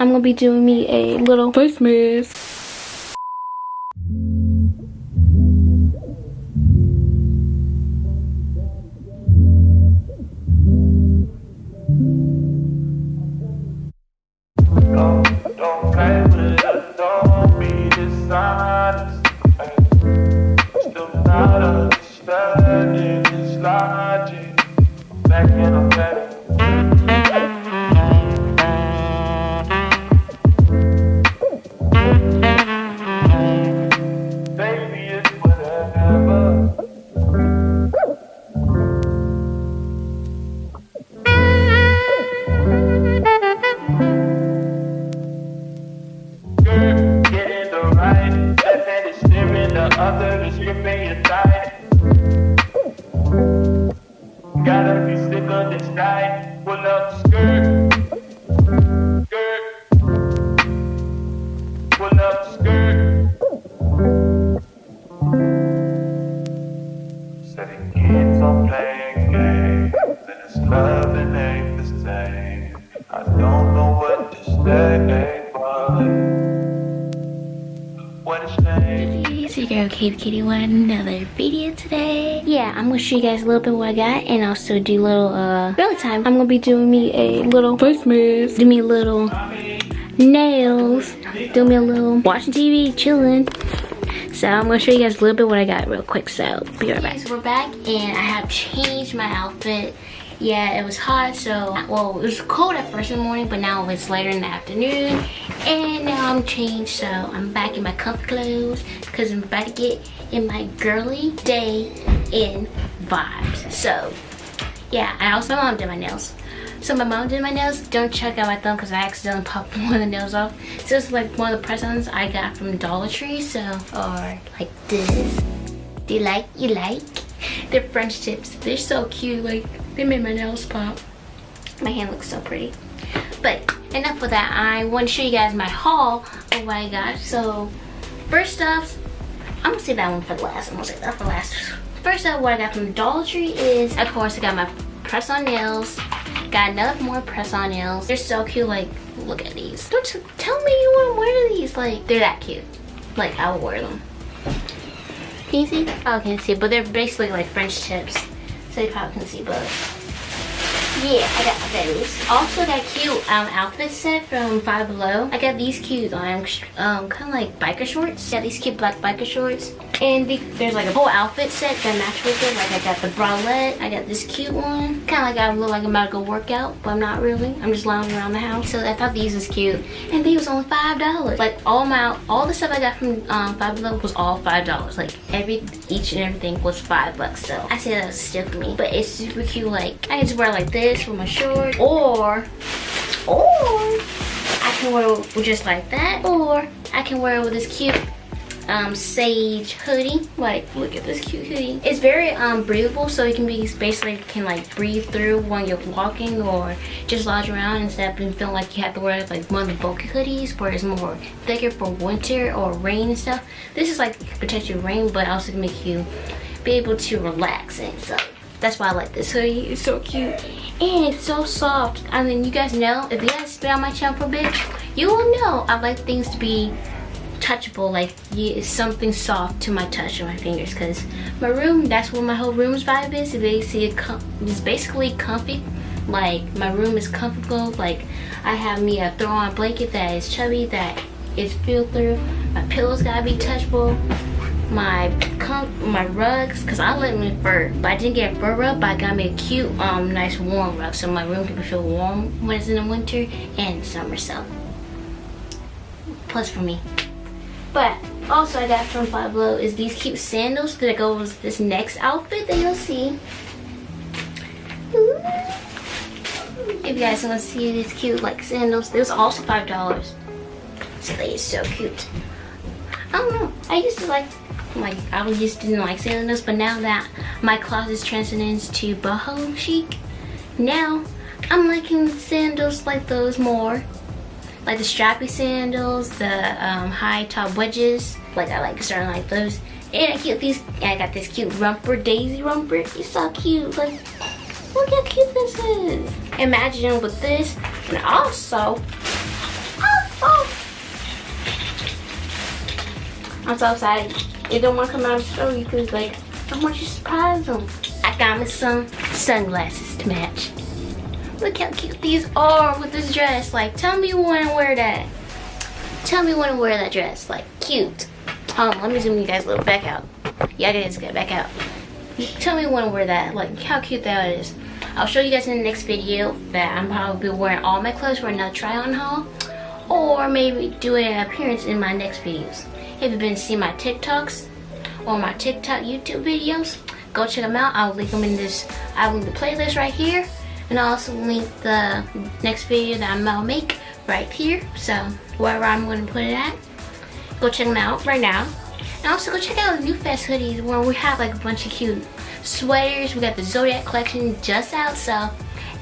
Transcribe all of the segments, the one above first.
I'm gonna be doing me a little face mask. Don't play with it, don't be dishonest. Still not understanding this logic. Back in a better. Baby, it's whatever. Getting the right, left hand is steering, the other is gripping your thigh. Gotta be sick on this night. Pull up skirt, skirt. Pull up skirt. Setting kids on playing games, and it's love and ain't the same. I don't know what to say, but. It's your girl Kpcutie with another video today. Yeah, I'm gonna show you guys a little bit what I got and also do a little girly time. I'm gonna be doing me a little face mask, do me a little nails, do me a little watching TV, chilling. So I'm gonna show you guys a little bit what I got real quick, so be right back. So we're back and I have changed my outfit. Yeah, it was hot, so, well, it was cold at first in the morning, but now it's later in the afternoon. And now I'm changed, so I'm back in my comfy clothes because I'm about to get in my girly day in vibes. So, yeah, my mom did my nails. So my mom did my nails. Don't check out my thumb because I accidentally popped one of the nails off. So it's like one of the press-ons I got from Dollar Tree, so, or like this. Do you like? They're French tips. They're so cute. Like, they made my nails pop. My hand looks so pretty. But enough with that. I want to show you guys my haul of what I got. So first off, I'm gonna save that one for last. I'm gonna save that for last. First off, what I got from Dollar Tree is, of course, I got my press-on nails. Got another more press-on nails. They're so cute. Like, look at these. Don't tell me you want to wear these. Like, they're that cute. Like, I will wear them. Can you see? Oh, I can't see, but they're basically like French tips, so you probably can see both. Yeah, I got those. Also got a cute outfit set from Five Below. I got these cute kind of like biker shorts. Yeah, these cute black biker shorts. And there's like a whole outfit set that match with it. Like I got the bralette. I got this cute one. Kind of like I look like I'm about to go work out, but I'm not really. I'm just lounging around the house. So I thought these was cute. And these was only $5. Like all the stuff I got from Five Below was all $5. Like each and everything was $5. So I say that was still for me. But it's super cute. Like I can just wear like this with my shorts, or I can wear it just like that, or I can wear it with this cute sage hoodie. Like, look at this cute hoodie. It's very breathable, so you can basically like breathe through when you're walking or just lounge around instead of feeling like you have to wear like one of the bulky hoodies where it's more thicker for winter or rain and stuff. This is like protect your rain, but also can make you be able to relax. And so that's why I like this hoodie. It's so cute and it's so soft. I mean, you guys know, if you guys been on my channel for a bit, you will know I like things to be touchable, like it's something soft to my touch of my fingers, because my room, that's what my whole room's vibe is. It's basically comfy. Like my room is comfortable. Like I have me a throw on blanket that is chubby, that is feel through. My pillows gotta be touchable. My rugs, because I live in fur, but I didn't get a fur rug, but I got me a cute nice warm rug, so my room can feel warm when it's in the winter and summer. So plus for me. But also I got from Five Below is these cute sandals that go with this next outfit that you'll see. Ooh. If you guys want to see these cute like sandals, this was also $5. So they are so cute. I don't know. I used to like I just didn't like sandals, but now that my closet is transcending to boho chic, now I'm liking sandals like those more. Like the strappy sandals, the high top wedges. Like I like starting like those. And I got this cute romper, daisy romper. It's so cute. Like, look how cute this is. Imagine with this, and also I'm so excited. It don't want to come out and show you because like I want you to surprise them. I got me some sunglasses to match. Look how cute these are with this dress. Like, tell me you want to wear that. Tell me you want to wear that dress. Like, cute. Let me zoom you guys a little back out. Yeah, guys, get back out. Tell me you want to wear that. Like, how cute that is. I'll show you guys in the next video that I'm probably wearing all my clothes for another try-on haul. Or maybe do an appearance in my next videos. If you've been seeing my TikToks or my TikTok YouTube videos, go check them out. I'll link them in this. I'll link the playlist right here. And I'll also link the next video that I'll make right here. So wherever I'm going to put it at, go check them out right now. And also go check out the New Fest hoodies where we have like a bunch of cute sweaters. We got the Zodiac collection just out, so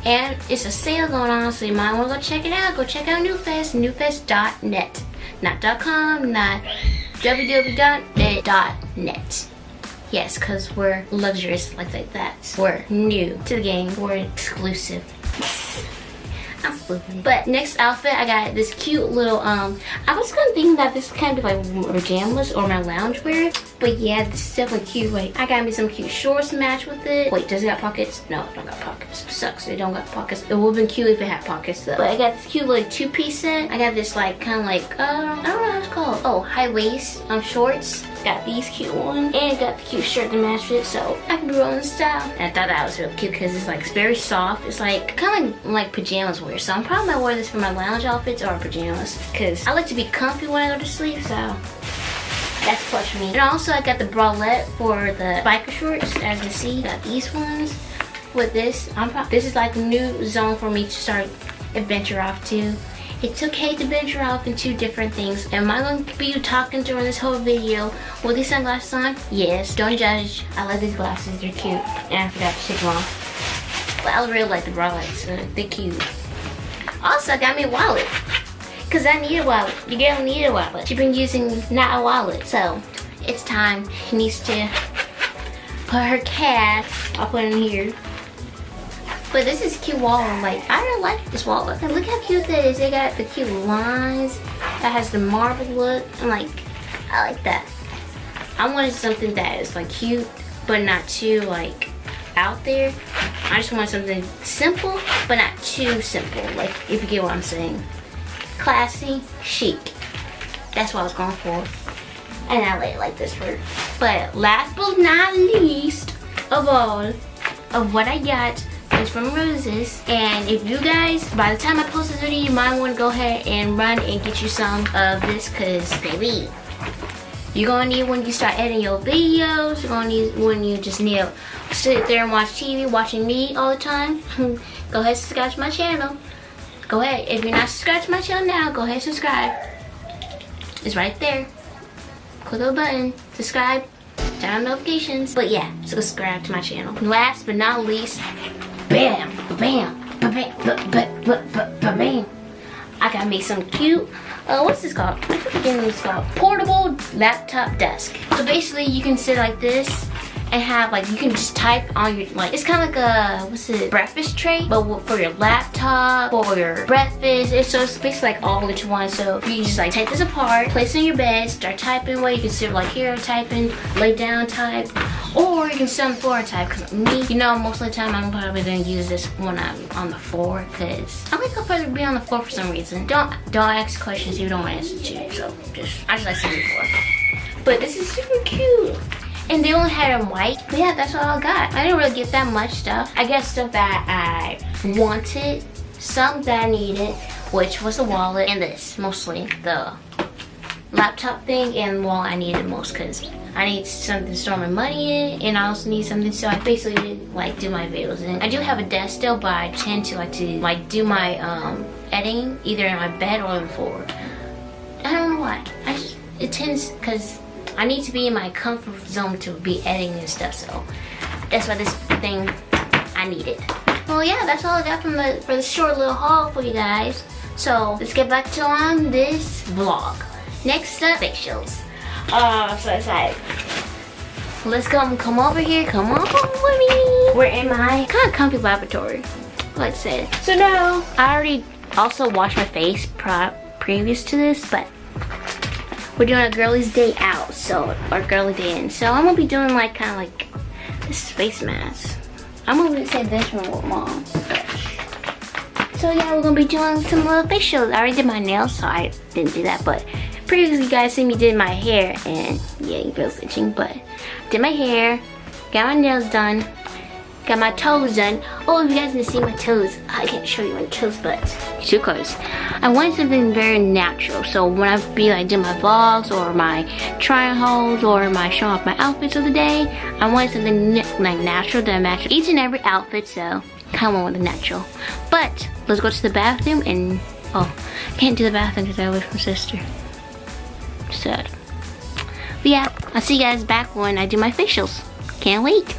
and it's a sale going on, so you might want to go check it out. Go check out New Fest, newfest.net, not .com, not www.net. Yes, because we're luxurious like that. We're new to the game. We're exclusive. I'm stupid. But next outfit, I got this cute little, I was kind of thinking that this kind of like pajamas or my loungewear. But yeah, this is definitely cute. Like, I got me some cute shorts to match with it. Wait, does it got pockets? No, it don't got pockets. Sucks, it don't got pockets. It would have been cute if it had pockets though. But I got this cute like two-piece set. I got this like, kind of like, I don't know how it's called. Oh, high waist shorts. Got these cute ones. And got the cute shirt to match with it, so I can be rolling style. And I thought that was real cute because it's like, it's very soft. It's like, kind of like pajamas wear. So I'm probably gonna wear this for my lounge outfits or pajamas. Because I like to be comfy when I go to sleep, so that's plus for me. And also I got the bralette for the biker shorts. As you see, got these ones with this. This is like a new zone for me to start adventure off to. It's okay to venture off into different things. Am I going to be talking during this whole video with these sunglasses on? Yes, don't judge. I like these glasses, they're cute. And I forgot to take them off. But I really like the bralettes, so they're cute. Also, I got me a wallet. Because I need a wallet. Your girl need a wallet. She's been using not a wallet. So, it's time. She needs to put her cash. I'll put it in here. But this is a cute wallet. Like, I really like this wallet. And look how cute that is. They got the cute lines. That has the marble look. I'm like, I like that. I wanted something that is like cute, but not too like out there. I just want something simple, but not too simple. Like, if you get what I'm saying. Classy, chic. That's what I was going for. And I really like this word. But last but not least of all of what I got is from Roses. And if you guys, by the time I post this video, you might want to go ahead and run and get you some of this, because baby, you're gonna need when you start editing your videos. You're gonna need when you just need to sit there and watch TV, watching me all the time. Go ahead and subscribe to my channel. Go ahead, if you're not subscribed to my channel now, go ahead and subscribe. It's right there. Click the button, subscribe, turn on notifications. But yeah, subscribe to my channel. Last but not least, bam, bam, bam, bam. I got me some cute, what's this called? I forget what it's called. Portable laptop desk. So basically you can sit like this and have like, you can just type on your, like, it's kind of like a, what's it, breakfast tray, but for your laptop, for your breakfast. It's basically like all into one. So you can just like take this apart, place it in your bed, start typing away. You can sit like here typing, lay down type, or you can sit on the floor and type. Cause me, you know, most of the time I'm probably gonna use this when I'm on the floor, cause I like to probably be on the floor for some reason. Don't ask questions if you don't want to answer to. So I just like sitting on the floor. But this is super cute. And they only had them white. But yeah, that's all I got. I didn't really get that much stuff. I got stuff that I wanted, some that I needed, which was a wallet, and this, mostly the laptop thing, and the wallet I needed most because I need something to store my money in, and I also need something so I basically like do my videos in. I do have a desk still, but I tend to like do my editing either in my bed or on the floor. I don't know why. It tends, because I need to be in my comfort zone to be editing and stuff, so that's why this thing I needed. Well, yeah, that's all I got for this short little haul for you guys. So let's get back to on this vlog. Next up, facials. Oh, I'm so excited. Let's come over here. Come on with me. We're in my kind of comfy laboratory, like I said. So now I already also washed my face previous to this, but we're doing a girlies day out, so, or girly day in. So I'm gonna be doing like kind of like this face mask. I'm gonna say this one with mom. So yeah, we're gonna be doing some little facials. I already did my nails, so I didn't do that. But previously, you guys see me did my hair, and yeah, you feel itching. But did my hair, got my nails done, got my toes done. Oh, if you guys didn't see my toes, I can't show you my toes, but it's too close. I wanted something very natural. So when I be like doing my vlogs or my try hauls or my showing off my outfits of the day, I wanted something like natural to match each and every outfit. So kind of went with the natural. But let's go to the bathroom and can't do the bathroom because I'm with my sister. Sad. But yeah, I'll see you guys back when I do my facials. Can't wait.